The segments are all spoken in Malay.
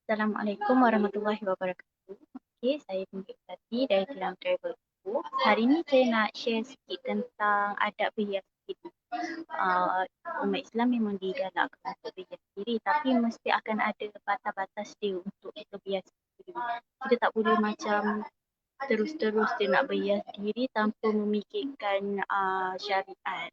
Assalamualaikum warahmatullahi wabarakatuh. Okey, saya Binti Tati dari Tilam Travel Group. Hari ini saya nak share sikit tentang adab berhias diri. Umat Islam memang digalakkan untuk berhias diri, tapi mesti akan ada batas-batas dia untuk kita berhias diri. Kita tak boleh macam terus-terus dia nak berhias diri tanpa memikirkan syariat.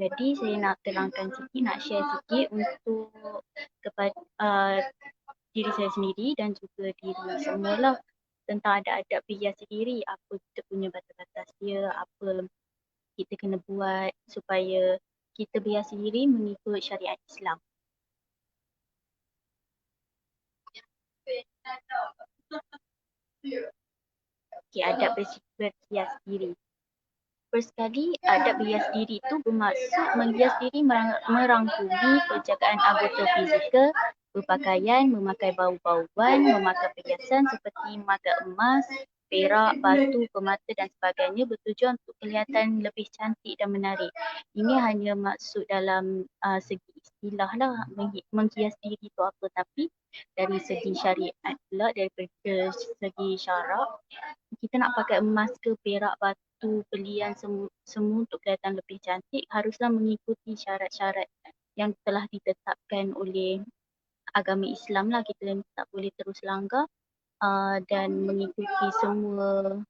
Jadi saya nak terangkan sikit, nak share sikit untuk kepada diri saya sendiri dan juga diri semualah tentang adab-adab berhias diri, apa kita punya batas-batas dia, apa kita kena buat supaya kita berhias diri mengikut syariat Islam. Okey, adab berhias diri. First sekali, adab berhias diri itu bermaksud menghias diri merangkumi penjagaan anggota fizikal, berpakaian, memakai bau-bauan, memakai perhiasan seperti memakai emas, perak, batu, permata dan sebagainya bertujuan untuk kelihatan lebih cantik dan menarik. Ini hanya maksud dalam segi istilah lah menghias diri itu apa, tapi dari segi syariat pula, daripada segi syarak, kita nak pakai emas ke perak, batu, belian semua untuk kelihatan lebih cantik haruslah mengikuti syarat-syarat yang telah ditetapkan oleh agama Islam lah. Kita tak boleh terus langgar dan mengikuti semua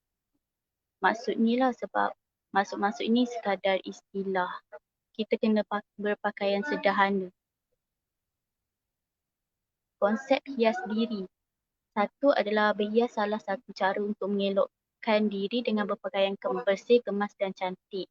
maksud ni lah, sebab maksud-maksud ini sekadar istilah. Kita kena berpakaian sederhana. Konsep hias diri. Satu adalah berhias salah satu cara untuk mengelokkan diri dengan berpakaian bersih, kemas dan cantik.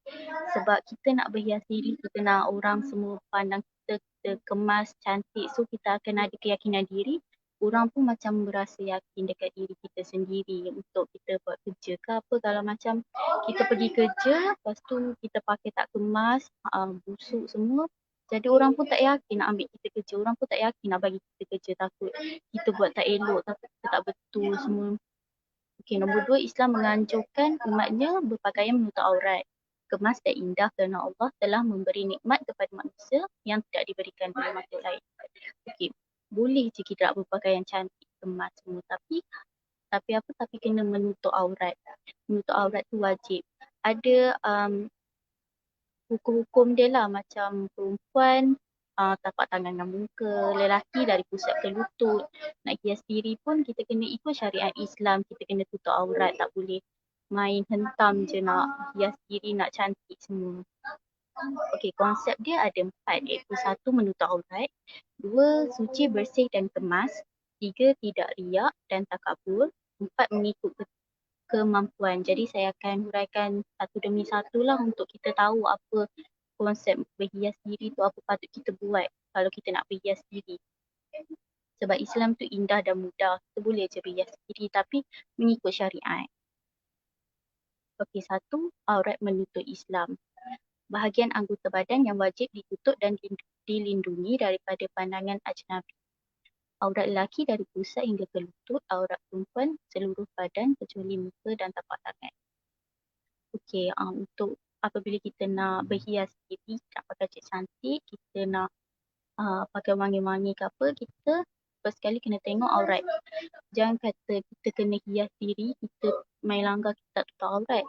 Sebab kita nak berhias diri, kita nak orang semua pandang kita kemas, cantik. So kita akan ada keyakinan diri. Orang pun macam berasa yakin dekat diri kita sendiri untuk kita buat kerja ke apa. Kalau macam kita pergi kerja, lepas tu kita pakai tak kemas, busuk semua. Jadi orang pun tak yakin nak ambil kita kerja. Orang pun tak yakin nak bagi kita kerja, takut kita buat tak elok, takut kita tak betul semua. Okey, nombor dua, Islam menganjurkan umatnya berpakaian menutup aurat. Kemas dan indah kerana Allah telah memberi nikmat kepada manusia yang tidak diberikan oleh makhluk lain. Okey, boleh je kita nak berpakaian cantik, kemas semua, tapi apa? Tapi kena menutup aurat. Menutup aurat tu wajib. Ada hukum-hukum dia lah, macam perempuan tapak tangan dengan muka, lelaki dari pusat ke lutut. Nak hias diri pun kita kena ikut syariat Islam, kita kena tutup aurat, tak boleh main hentam je nak hias diri, nak cantik semua. Okey, konsep dia ada 4, iaitu 1, menutup aurat, 2, suci, bersih dan kemas, 3, tidak riak dan takabur, 4, mengikut kemampuan. Jadi saya akan huraikan satu demi satu lah untuk kita tahu apa konsep berhias diri tu, apa patut kita buat kalau kita nak berhias diri. Sebab Islam tu indah dan mudah, kita boleh je berhias diri tapi mengikut syariat. Okey, 1, aurat menutup Islam. Bahagian anggota badan yang wajib ditutup dan dilindungi daripada pandangan ajnabi. Aurat lelaki dari pusat hingga ke lutut, aurat perempuan seluruh badan kecuali muka dan tapak tangan. Okey, untuk apabila kita nak berhias diri, nak pakai cantik, kita nak pakai wangi-wangi ke apa, kita first sekali kena tengok aurat. Jangan kata kita kena hias diri, kita main langgar, kita tak tutup aurat.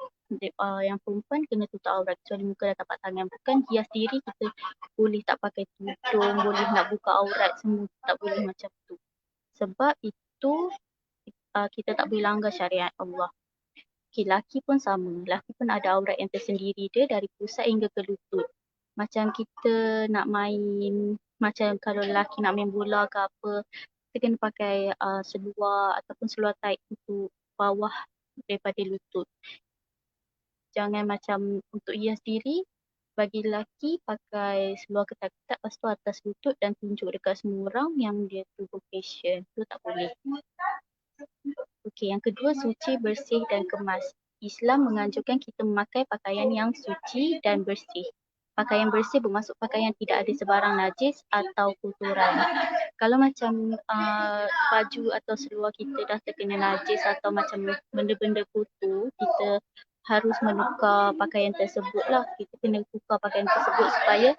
Yang perempuan kena tutup aurat kecuali muka dan tapak tangan. Bukan hias diri kita boleh tak pakai tudung, boleh nak buka aurat semua, tak boleh macam tu. Sebab itu kita tak boleh langgar syariat Allah. Okay, lelaki pun sama. Lelaki pun ada aurat yang tersendiri dia dari pusat hingga ke lutut. Macam kita nak main, macam kalau lelaki nak main bola ke apa, kita kena pakai seluar ataupun seluar tight untuk bawah daripada lutut. Jangan macam untuk hias diri, bagi lelaki pakai seluar ketat-ketat, lepas tu atas lutut dan tunjuk dekat semua orang yang dia tu fashion. Tu tak boleh. Okey, yang kedua, suci, bersih dan kemas. Islam menganjurkan kita memakai pakaian yang suci dan bersih. Pakaian bersih bermaksud pakaian tidak ada sebarang najis atau kotoran. Kalau macam baju atau seluar kita dah terkena najis atau macam benda-benda kotor, kita harus menukar pakaian tersebut lah. Kita kena tukar pakaian tersebut supaya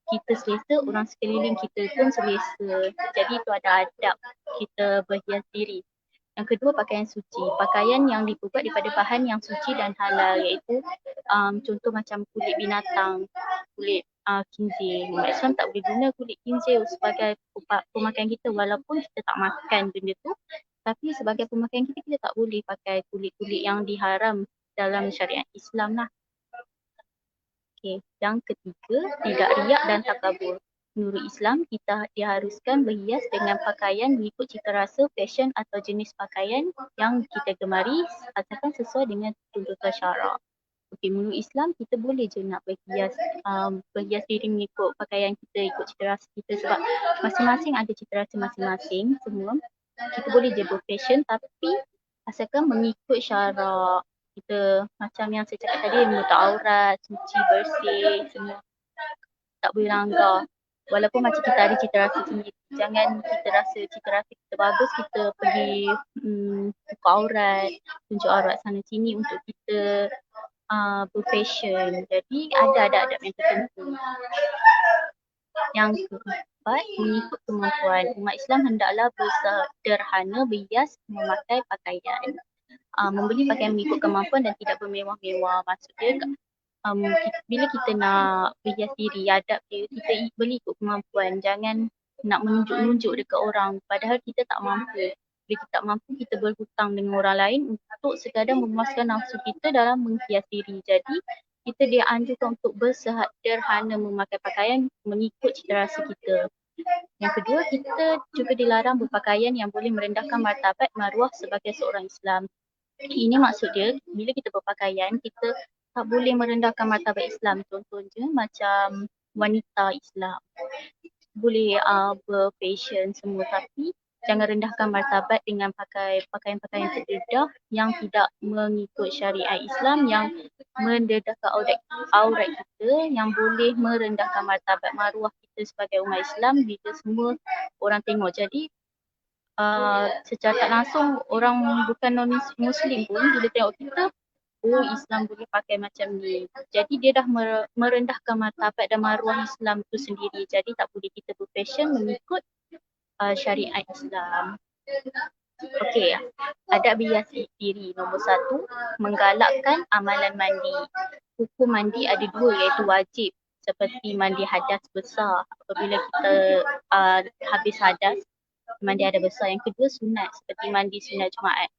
kita selesa, orang sekeliling kita pun selesa. Jadi itu ada adab kita berhias diri. Yang kedua, pakaian suci. Pakaian yang dibuat daripada bahan yang suci dan halal, iaitu contoh macam kulit binatang, kulit khinzir. Umat Islam tak boleh guna kulit khinzir sebagai pemakaian kita walaupun kita tak makan benda tu. Tapi sebagai pemakaian kita, kita tak boleh pakai kulit-kulit yang diharam dalam syariat Islam lah. Okay. Yang ketiga, tidak riak dan takabur. Menurut Islam, kita diharuskan berhias dengan pakaian mengikut cita rasa, fashion atau jenis pakaian yang kita gemari asalkan sesuai dengan tuntutan syarak. Okay, menurut Islam, kita boleh je nak berhias diri mengikut pakaian kita, ikut cita rasa kita sebab masing-masing ada cita rasa masing-masing semua. Kita boleh je berfashion tapi asalkan mengikut syarak. Kita macam yang saya cakap tadi, menutup aurat, suci, bersih, semua tak boleh langgar. Walaupun macam kita ada cita rasa sendiri. Jangan kita rasa cita rasa kita bagus, kita pergi buka aurat, tunjuk aurat sana sini untuk kita berfashion. Jadi ada adab yang tertentu. Yang keempat, mengikut kemampuan. Umat Islam hendaklah bersederhana, berhias, memakai pakaian. Membeli pakaian mengikut kemampuan dan tidak bermewah-mewah. Maksudnya bila kita nak berhias diri, adab dia, kita beli ikut kemampuan. Jangan nak menunjuk-nunjuk dekat orang padahal kita tak mampu. Bila kita tak mampu, kita berhutang dengan orang lain untuk sekadar memuaskan nafsu kita dalam menghias diri. Jadi kita dianjurkan untuk bersederhana memakai pakaian mengikut cita rasa kita. Yang kedua, kita juga dilarang berpakaian yang boleh merendahkan martabat maruah sebagai seorang Islam. Ini maksud dia, bila kita berpakaian, kita tak boleh merendahkan martabat Islam. Contohnya macam wanita Islam. Boleh berfashion semua tapi jangan rendahkan martabat dengan pakai pakaian-pakaian terdedah yang tidak mengikut syariat Islam, yang mendedahkan aurat kita, yang boleh merendahkan martabat maruah kita sebagai umat Islam bila semua orang tengok. Jadi secara tak langsung orang bukan non-Muslim pun bila tengok kita, oh Islam boleh pakai macam ni. Jadi dia dah merendahkan martabat dan maruah Islam tu sendiri. Jadi tak boleh kita berfashion mengikut syariat Islam. Okey, adab berhias diri. Nombor 1, menggalakkan amalan mandi. Hukum mandi ada 2 iaitu wajib seperti mandi hadas besar apabila kita habis hadas, mandi hadas besar. Yang kedua, sunat seperti mandi sunat Jumaat.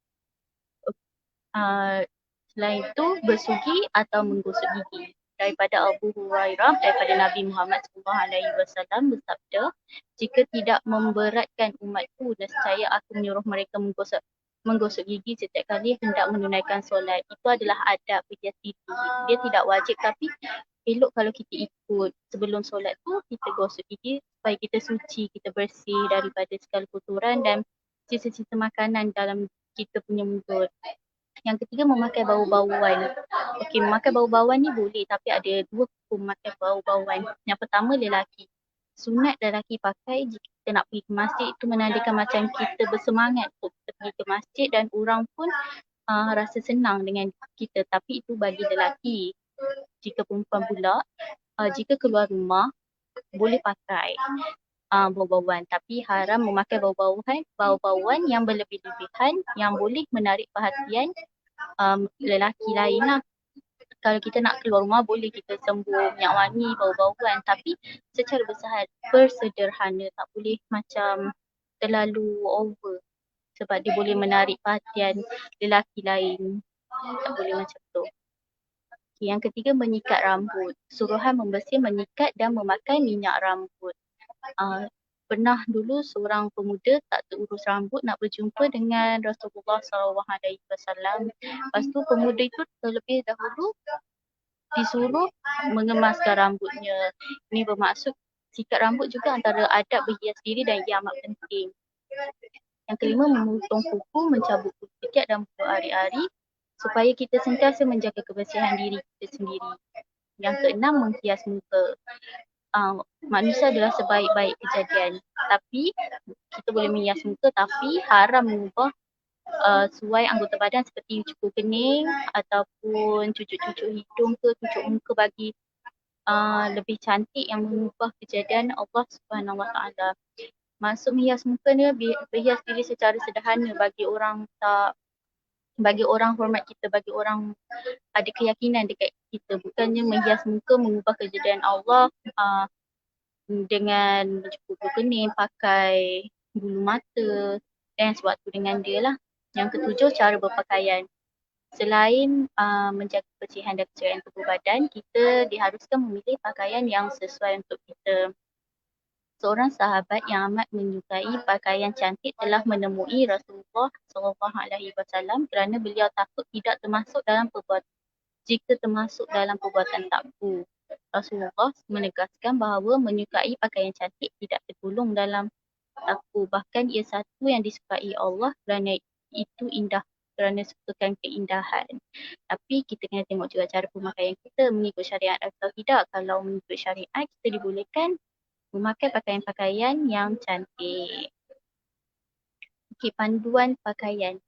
Selain itu, bersugi atau menggosok gigi. Daripada Abu Hurairah, daripada Nabi Muhammad SAW bersabda, jika tidak memberatkan umatku, nescaya aku menyuruh mereka menggosok gigi setiap kali hendak menunaikan solat. Itu adalah adab berhias diri. Dia tidak wajib tapi elok kalau kita ikut. Sebelum solat tu kita gosok gigi supaya kita suci, kita bersih daripada segala kotoran dan sisa-sisa makanan dalam kita punya mulut. Yang ketiga, memakai bau-bauan. Okey, memakai bau-bauan ni boleh tapi ada 2 hukum memakai bau-bauan. Yang pertama, lelaki. Sunat lelaki pakai jika kita nak pergi ke masjid, itu menandakan macam kita bersemangat untuk kita pergi ke masjid dan orang pun rasa senang dengan kita. Tapi itu bagi lelaki. Jika perempuan pula, jika keluar rumah boleh pakai bau-bauan tapi haram memakai bau-bauan yang berlebih-lebihan yang boleh menarik perhatian lelaki lain lah. Kalau kita nak keluar rumah boleh kita sembur minyak wangi, bau-bauan tapi secara bersederhana, tak boleh macam terlalu over sebab dia boleh menarik perhatian lelaki lain. Tak boleh macam tu. Okay, yang ketiga, menyikat rambut. Suruhan membersih, menyikat dan memakai minyak rambut. Pernah dulu seorang pemuda tak terurus rambut nak berjumpa dengan Rasulullah SAW. Lepas tu pemuda itu terlebih dahulu disuruh mengemaskan rambutnya. Ini bermaksud sikat rambut juga antara adab berhias diri dan ia amat penting. Yang kelima, memotong kuku, mencabut kuku ketiak dan berari-ari supaya kita sentiasa menjaga kebersihan diri kita sendiri. Yang keenam, menghias muka. Manusia adalah sebaik-baik kejadian tapi kita boleh menghias muka tapi haram mengubah suai anggota badan seperti cukur kening ataupun cucuk-cucuk hidung ke cucuk muka bagi lebih cantik yang mengubah kejadian Allah Subhanahu Wa Taala. Maksud menghias muka ni berhias diri secara sederhana bagi orang hormat kita, bagi orang ada keyakinan dekat kita. Bukannya menghias muka mengubah kejadian Allah dengan mencukur bulu kening, pakai bulu mata dan sebab tu dengan dia lah. Yang ketujuh, cara berpakaian. Selain menjaga kebersihan dan keceriaan tubuh badan, kita diharuskan memilih pakaian yang sesuai untuk kita. Seorang sahabat yang amat menyukai pakaian cantik telah menemui Rasulullah SAW kerana beliau takut tidak termasuk dalam perbuatan takbu. Rasulullah menegaskan bahawa menyukai pakaian cantik tidak tergolong dalam takbu. Bahkan ia satu yang disukai Allah kerana itu indah, kerana sukakan keindahan. Tapi kita kena tengok juga cara pemakaian kita mengikut syariat atau tidak. Kalau mengikut syariat, kita dibolehkan memakai pakaian-pakaian yang cantik. Okey, panduan pakaian.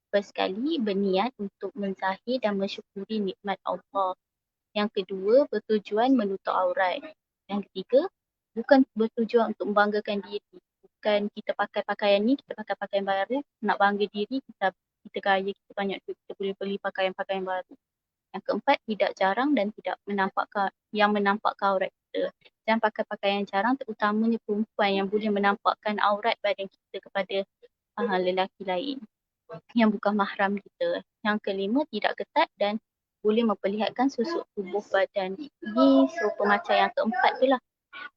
First sekali, berniat untuk menzahir dan mensyukuri nikmat Allah. Yang kedua, bertujuan menutup aurat. Yang ketiga, bukan bertujuan untuk membanggakan diri. Bukan kita pakai pakaian ni, kita pakai pakaian baru, nak bangga diri, kita kaya, kita banyak duit, kita boleh beli pakaian-pakaian baru. Yang keempat, tidak jarang dan tidak menampakkan aurat kita. Jangan pakai pakaian jarang, terutamanya perempuan yang boleh menampakkan aurat badan kita kepada lelaki lain yang bukan mahram kita. Yang kelima, tidak ketat dan boleh memperlihatkan susuk tubuh badan. Ini serupa macam yang keempat tu lah.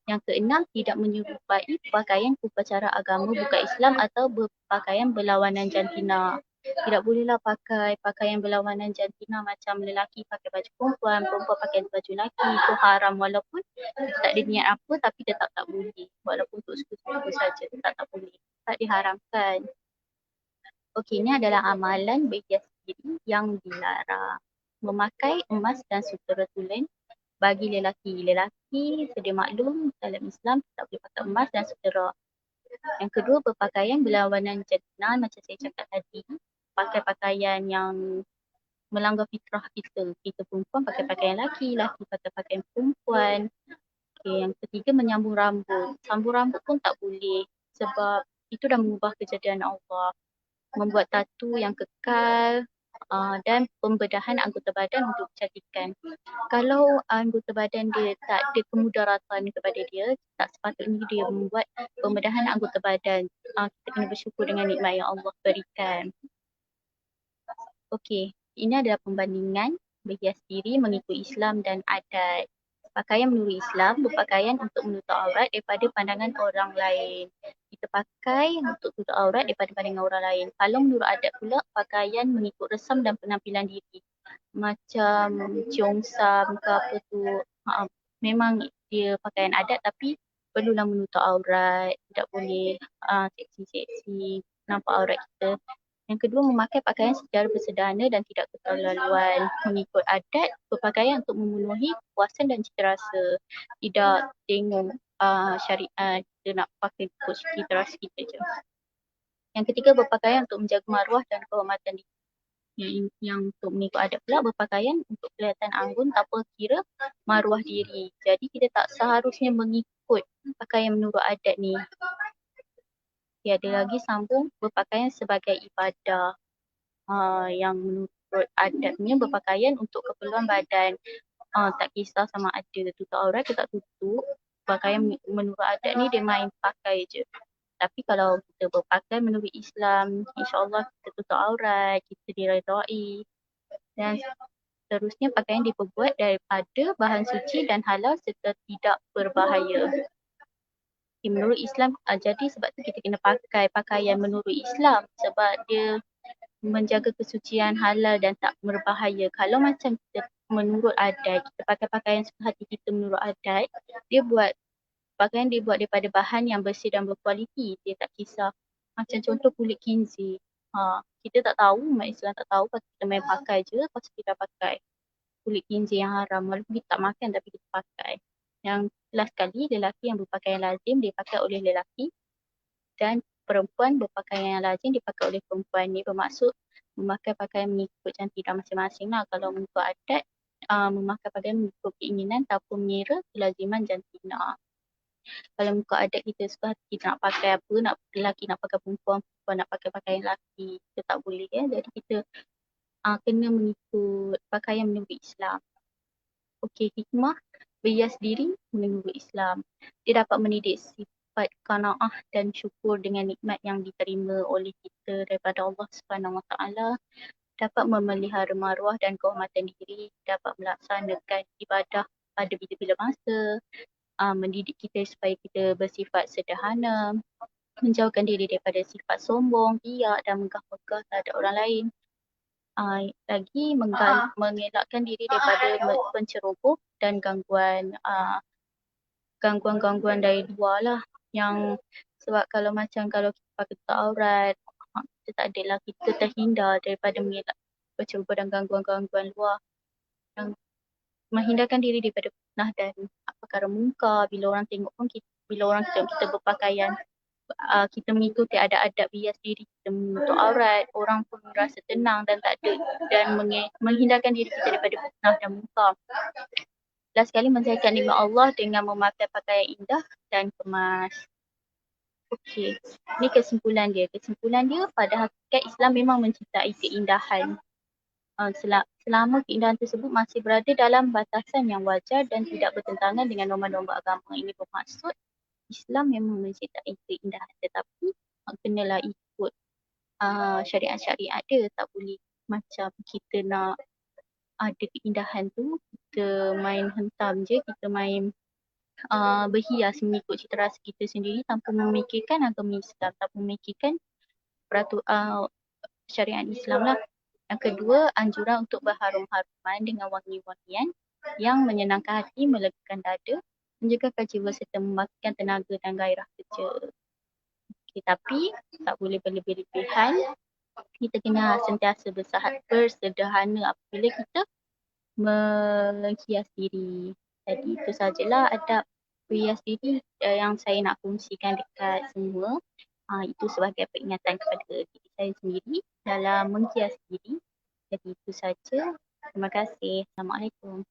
Yang keenam, tidak menyerupai pakaian upacara agama bukan Islam atau berpakaian berlawanan jantina. Tidak bolehlah pakai pakaian berlawanan jantina macam lelaki pakai baju perempuan, perempuan pakai baju lelaki. Itu haram walaupun tak ada niat apa tapi tetap tak boleh. Walaupun untuk suku-suku saja tetap tak boleh. Tak diharamkan. Okey, ini adalah amalan berhias diri yang dilarang. Memakai emas dan sutera tulen bagi lelaki. Lelaki sedia maklum dalam Islam tak boleh pakai emas dan sutera. Yang kedua, berpakaian berlawanan jantina macam saya cakap tadi. Pakai pakaian yang melanggar fitrah kita. Kita perempuan pakai pakaian lelaki, lelaki pakai pakaian perempuan. Okay, yang ketiga, menyambung rambut. Sambung rambut pun tak boleh sebab itu dah mengubah kejadian Allah. Membuat tatu yang kekal dan pembedahan anggota badan untuk kecantikan. Kalau anggota badan dia tak ada kemudaratan kepada dia, tak sepatutnya dia membuat pembedahan anggota badan. Kita kena bersyukur dengan nikmat yang Allah berikan. Okey, ini adalah pembandingan berhias diri mengikut Islam dan adat. Pakaian menurut Islam, berpakaian untuk menutup aurat daripada pandangan orang lain. Kita pakai untuk tutup aurat daripada pandangan orang lain. Kalau menurut adat pula, pakaian mengikut resam dan penampilan diri. Macam cheongsam ke apa tu. Memang dia pakaian adat tapi perlulah menutup aurat. Tidak boleh seksi-seksi nampak aurat kita. Yang kedua, memakai pakaian secara bersederhana dan tidak keterlaluan. Mengikut adat, berpakaian untuk memenuhi kepuasan dan cita rasa. Tidak tengok syariat, kita nak pakai ikut cita rasa kita je. Yang ketiga, berpakaian untuk menjaga maruah dan kehormatan diri. Yang untuk mengikut adat pula, berpakaian untuk kelihatan anggun tanpa kira maruah diri. Jadi kita tak seharusnya mengikut pakaian menurut adat ni. Ada lagi sambung berpakaian sebagai ibadah. Yang menurut adatnya berpakaian untuk keperluan badan. Tak kisah sama ada tutup aurat ke tak tutup. Pakaian menurut adat ni dia main pakai je. Tapi kalau kita berpakaian menurut Islam, insyaAllah kita tutup aurat, kita diredai. Dan seterusnya pakaian diperbuat daripada bahan suci dan halal serta tidak berbahaya. Menurut Islam, jadi sebab tu kita kena pakai pakaian menurut Islam sebab dia menjaga kesucian halal dan tak berbahaya. Kalau macam kita menurut adat, kita pakai pakaian suka hati kita menurut adat, pakaian dia buat daripada bahan yang bersih dan berkualiti. Dia tak kisah. Macam contoh kulit khinzir. Kita tak tahu, umat Islam tak tahu, pasal kita main pakai je, pasal kita pakai kulit khinzir yang haram. Walaupun kita tak makan tapi kita pakai. Yang last kali, lelaki yang berpakaian lazim dipakai oleh lelaki dan perempuan berpakaian yang lazim dipakai oleh perempuan. Ni bermaksud memakai pakaian mengikut cantikan masing-masing lah. Kalau mengikut adat, memakai pakaian mengikut keinginan tanpa mengira kelaziman jantina. Kalau muka adat kita suka hati kita nak pakai apa, nak lelaki nak pakai perempuan, perempuan nak pakai pakaian lelaki, kita tak boleh ya. Jadi kita kena mengikut pakaian menurut Islam. Okey, hikmah berhias diri menurut Islam. Dia dapat mendidik sifat qanaah dan syukur dengan nikmat yang diterima oleh kita daripada Allah Subhanahu Wa Taala, dapat memelihara maruah dan kehormatan diri, dapat melaksanakan ibadah pada bila-bila masa, mendidik kita supaya kita bersifat sederhana, menjauhkan diri daripada sifat sombong, riak dan megah-megah terhadap orang lain. Lagi mengelakkan diri daripada penceroboh dan gangguan-gangguan dari luar lah. Yang sebab kalau kita pakai tutup aurat, kita tak adalah kita terhindar daripada mengelak penceroboh dan gangguan-gangguan luar. Yang menghindarkan diri daripada fitnah dan perkara mungkar. Bila orang tengok pun bila orang tengok kita berpakaian, kita mengikuti adab-adab hias diri, kita menutup aurat, orang pun rasa tenang dan tak ada dan menghindarkan diri kita daripada fitnah dan mungkar. Last sekali menzahikan nikmat Allah dengan memakai pakaian indah dan kemas. Okey, ini kesimpulan dia. Kesimpulan dia, pada hakikat Islam memang mencintai keindahan. Selama keindahan tersebut masih berada dalam batasan yang wajar dan tidak bertentangan dengan norma-norma agama. Ini bermaksud Islam memang mencintai keindahan, tetapi kenalah ikut syariat-syariat dia. Tak boleh macam kita nak ada keindahan tu, kita main hentam je, kita main berhias mengikut cita rasa kita sendiri tanpa memikirkan agama Islam, tanpa memikirkan syariat Islam lah. Yang kedua, anjuran untuk berharum-haruman dengan wangi-wangian yang menyenangkan hati, melegakan dada, menjagakan jiwa serta membangkitkan tenaga dan gairah kerja. Okay, tapi tak boleh berlebih-lebihan. Kita kena sentiasa bersederhana apabila kita menghias diri. Jadi itu sajalah adab berhias diri yang saya nak kongsikan dekat semua. Itu sebagai peringatan kepada diri saya sendiri dalam menghias diri. Jadi itu saja. Terima kasih. Assalamualaikum.